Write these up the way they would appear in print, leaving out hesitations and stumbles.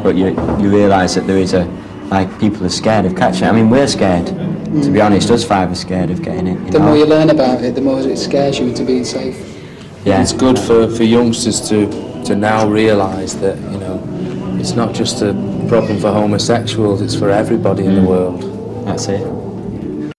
but you realise that there is people are scared of catching it. I mean, we're scared, to be honest. Us five are scared of getting it. The more you learn about it, the more it scares you into being safe. Yeah. It's good for youngsters to now realise that, you know, it's not just a problem for homosexuals, it's for everybody in the world. That's it.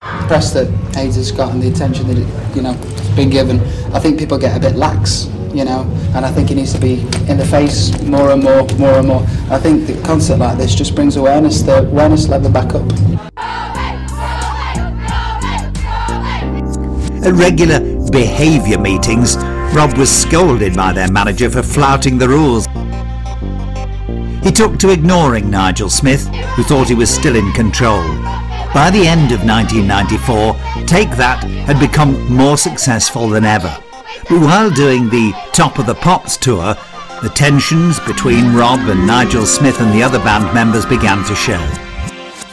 Press that AIDS has gotten the attention that it, you know, it's been given. I think people get a bit lax, you know, and I think it needs to be in the face more and more, more and more. I think the concert like this just brings the awareness level back up. At regular behaviour meetings, Rob was scolded by their manager for flouting the rules. He took to ignoring Nigel Smith, who thought he was still in control. By the end of 1994, Take That had become more successful than ever. But while doing the Top of the Pops tour, the tensions between Rob and Nigel Smith and the other band members began to show.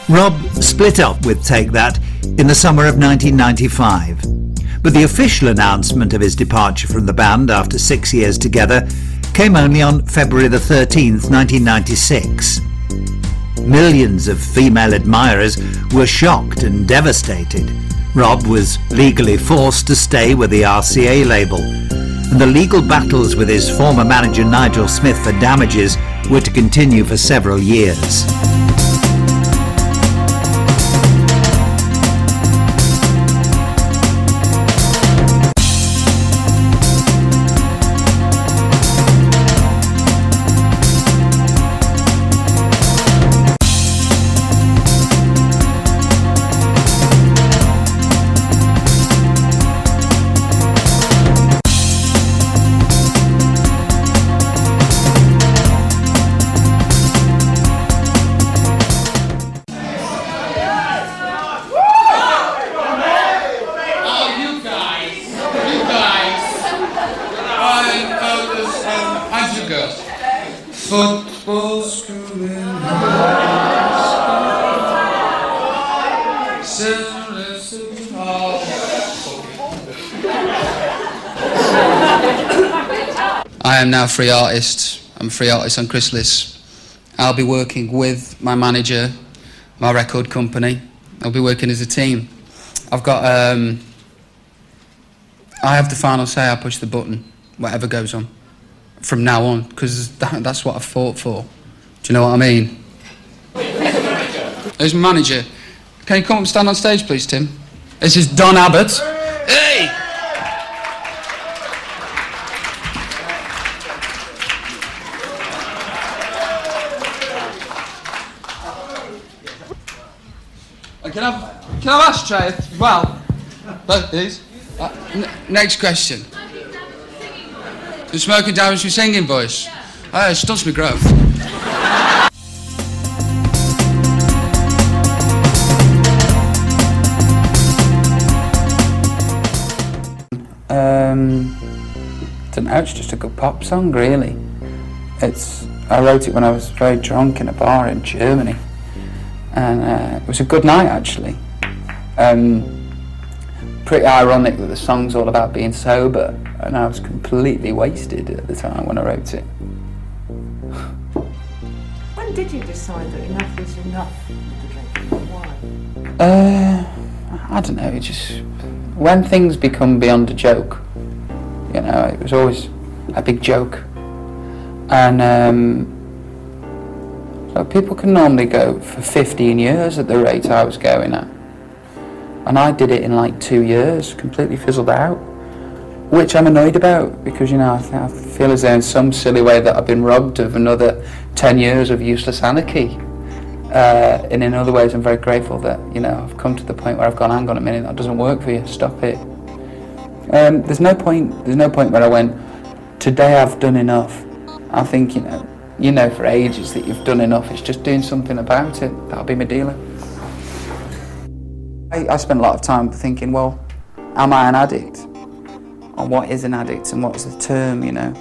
Rob split up with Take That in the summer of 1995. But the official announcement of his departure from the band after 6 years together came only on February the 13th, 1996. Millions of female admirers were shocked and devastated. Rob was legally forced to stay with the RCA label, and the legal battles with his former manager Nigel Smith for damages were to continue for several years. Football school in I am now a free artist. I'm a free artist on Chrysalis. I'll be working with my manager, my record company. I'll be working as a team. I've got, I have the final say. I push the button, whatever goes on, from now on, because that's what I've fought for. Do you know what I mean? Who's my manager? Can you come up and stand on stage, please, Tim? This is Don Abbott. Hey! Can I have ashtray as well? Please. Next question. Does smoking damage your singing voice? It stunts my growth. Don't know, it's just a good pop song, really. I wrote it when I was very drunk in a bar in Germany. And it was a good night, actually. Pretty ironic that the song's all about being sober, and I was completely wasted at the time when I wrote it. When did you decide that enough was enough with the drinking? Why? I don't know, it just... When things become beyond a joke, you know, it was always a big joke. And so people can normally go for 15 years at the rate I was going at. And I did it in like 2 years, completely fizzled out. Which I'm annoyed about, because, you know, I feel as though in some silly way that I've been robbed of another 10 years of useless anarchy. And in other ways I'm very grateful that, you know, I've come to the point where I've gone, hang on a minute, that doesn't work for you, stop it. There's no point where I went, today I've done enough. I think, you know for ages that you've done enough, it's just doing something about it. That'll be my dealer. I spent a lot of time thinking, well, am I an addict? Or what is an addict and what's the term, you know?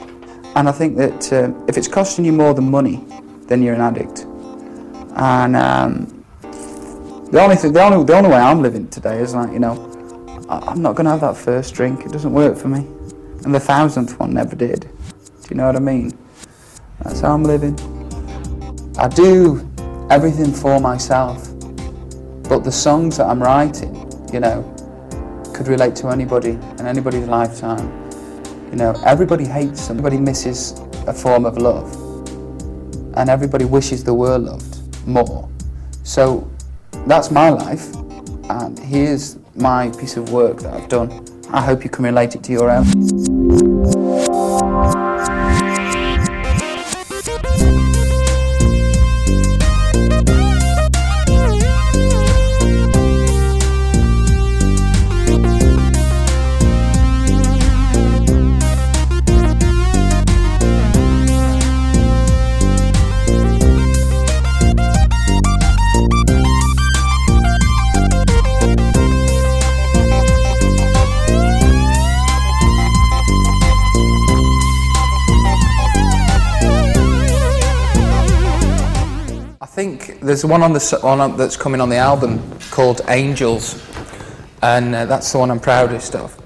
And I think that if it's costing you more than money, then you're an addict. And the only way I'm living today is like, you know, I'm not going to have that first drink. It doesn't work for me. And the 1000th one never did. Do you know what I mean? That's how I'm living. I do everything for myself, but the songs that I'm writing, you know, could relate to anybody in anybody's lifetime. You know, everybody hates them, everybody misses a form of love, and everybody wishes they were loved more. So that's my life, and here's my piece of work that I've done. I hope you can relate it to your own. I think there's one that's coming on the album called Angels, and that's the one I'm proudest of.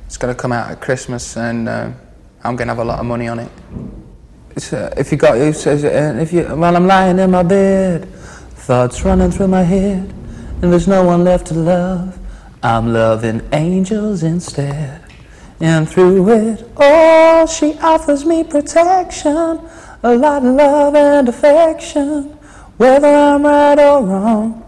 It's going to come out at Christmas, and I'm going to have a lot of money on it. It's, if you got, it says, while I'm lying in my bed, thoughts running through my head, and there's no one left to love, I'm loving angels instead. And through it all, she offers me protection, a lot of love and affection. Whether I'm right or wrong,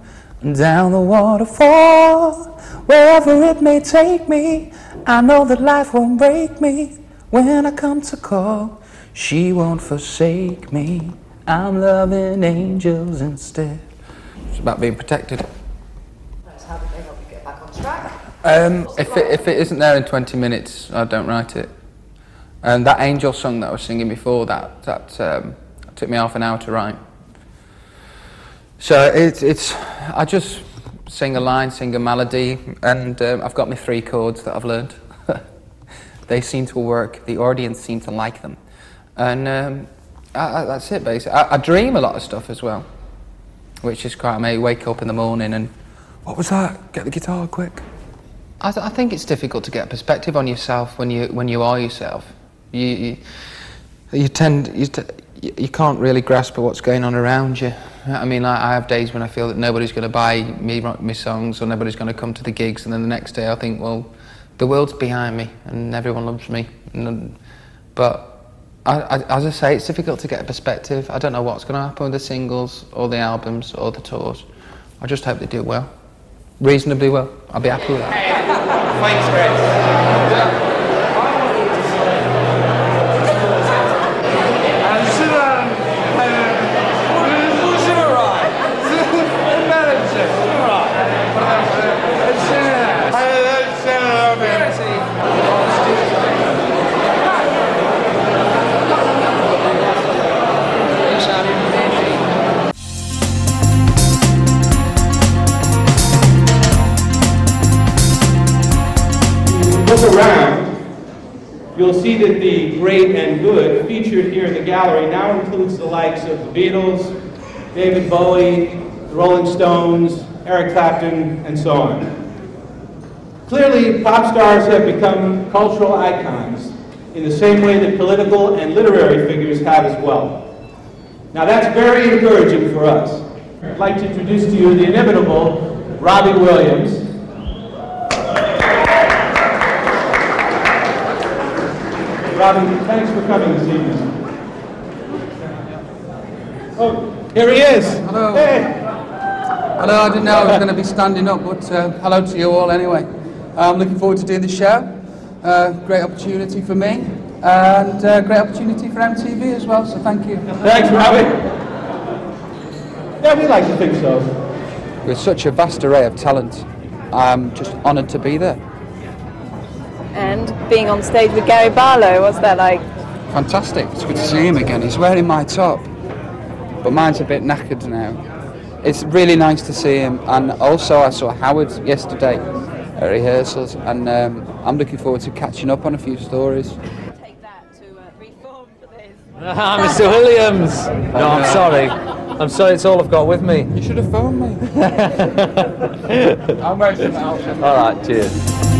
down the waterfall, wherever it may take me, I know that life won't break me. When I come to call, she won't forsake me. I'm loving angels instead. It's about being protected. That's how they help you get back on track. If it isn't there in 20 minutes, I don't write it. And that angel song that I was singing before, that took me half an hour to write. So I just sing a line, sing a melody, and I've got my 3 chords that I've learned. They seem to work, the audience seem to like them. And that's it basically. I dream a lot of stuff as well, which is quite amazing. Wake up in the morning and, what was that? Get the guitar quick. I think it's difficult to get perspective on yourself when you are yourself. You can't really grasp at what's going on around you. I mean, I have days when I feel that nobody's going to buy me my songs, or nobody's going to come to the gigs, and then the next day I think, well, the world's behind me and everyone loves me. But as I say, it's difficult to get a perspective. I don't know what's going to happen with the singles or the albums or the tours. I just hope they do well, reasonably well. I'll be happy with that. Thanks, Greg. Look around, you'll see that the great and good featured here in the gallery now includes the likes of the Beatles, David Bowie, the Rolling Stones, Eric Clapton, and so on. Clearly, pop stars have become cultural icons in the same way that political and literary figures have as well. Now that's very encouraging for us. I'd like to introduce to you the inimitable Robbie Williams. Robbie, thanks for coming this evening. Oh, here he is. Hello. Hey. Hello, I didn't know I was going to be standing up, but hello to you all anyway. I'm looking forward to doing the show. Great opportunity for me, and great opportunity for MTV as well, so thank you. Thanks, Robbie. Yeah, we like to think so. With such a vast array of talent, I'm just honoured to be there. And being on stage with Gary Barlow, what's that like? Fantastic, it's good to see him again. He's wearing my top, but mine's a bit knackered now. It's really nice to see him, and also I saw Howard yesterday at rehearsals, and I'm looking forward to catching up on a few stories. Take that to reform for this. Mr. Williams! No, I'm sorry. I'm sorry, it's all I've got with me. You should have phoned me. I'm wearing some outfit. All right, cheers.